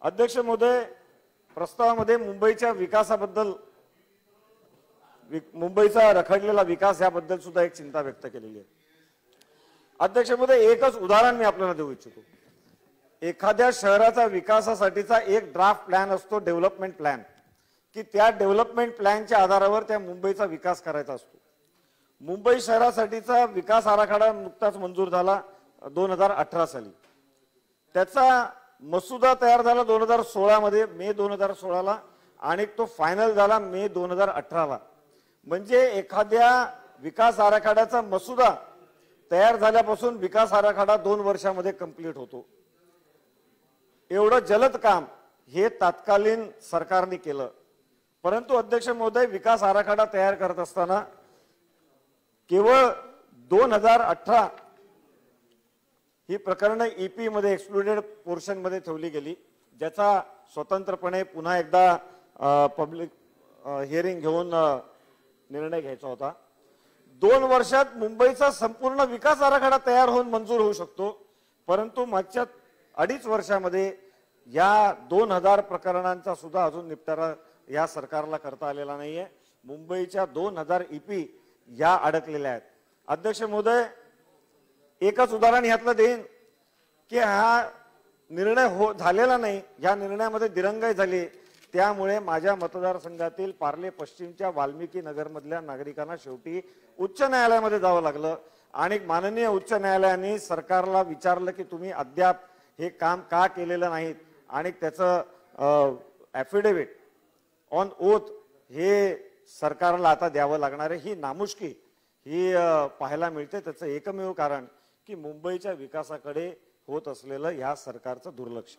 अध्यक्ष महोदय, प्रस्तावामध्ये मुंबईच्या विकासाबद्दल, मुंबईचा रखडलेला विकास याबद्दल सुद्धा एक चिंता व्यक्त केलेली आहे। अध्यक्ष महोदय, एकच उदाहरण मी आपल्याला देऊ इच्छितो। एखाद्या शहराचा विकासासाठीचा एक ड्राफ्ट प्लॅन असतो, डेव्हलपमेंट प्लॅन, की त्या डेव्हलपमेंट प्लॅनच्या आधारावर त्या मुंबईचा विकास करायचा असतो। मुंबई शहरासाठीचा विकास आराखडा नुकताच मंजूर झाला 2018 साली। त्याचा मसुदा तयार झाला 2016 मध्ये, मे 2016 ला, आणि तो फायनल झाला मे 2018 ला। म्हणजे एखाद्या विकास आराखड्याचा मसुदा तयार झाल्यापासून विकास आराखडा 2 वर्षांमध्ये कंप्लीट होतो। एवढं जलद काम हे तत्कालीन सरकारने केलं। परंतु अध्यक्ष महोदय, विकास आराखडा तयार करत असताना केवळ 2018 ही प्रकरण ईपी मध्ये, एक्सक्लुडेड पोर्शन मध्ये ठेवली गेली, ज्याचा स्वतंत्रपणे पुन्हा एकदा पब्लिक हिअरिंग घेऊन निर्णय घ्यायचा होता। 2 वर्षात मुंबईचा संपूर्ण विकास आराखडा तयार होऊन मंजूर होऊ शकतो, परंतु मागच्या 2.5 वर्षांमध्ये या 2000 प्रकरणांचा सुद्धा अजून निपटारा या सरकारला करता आलेला नाहीये। मुंबईच्या 2000 ईपी या अडकलेल्या आहेत। अध्यक्ष महोदय, एकच उदाहरण यातलं देईन की हा निर्णय झालेला नाही, या निर्णयामध्ये दिरंगाई झाली। त्यामुळे माझ्या मतदारसंघातील पार्ले पश्चिमच्या वाल्मिकी नगर मधल्या नागरिकांना शेवटी उच्च न्यायालयामध्ये जावं लागलं, आणि माननीय उच्च न्यायालयाने सरकारला विचारलं की तुम्ही अद्याप हे काम का केलेलं नाहीत, आणि त्याचं ॲफिडेव्हिट ऑन ओथ हे सरकारला आता द्यावं लागणार आहे। ही नामुष्की ही पाहायला मिळते। त्याचं एकमेव कारण की मुंबईच्या विकासाकडे होत असलेलं या सरकारचं दुर्लक्ष।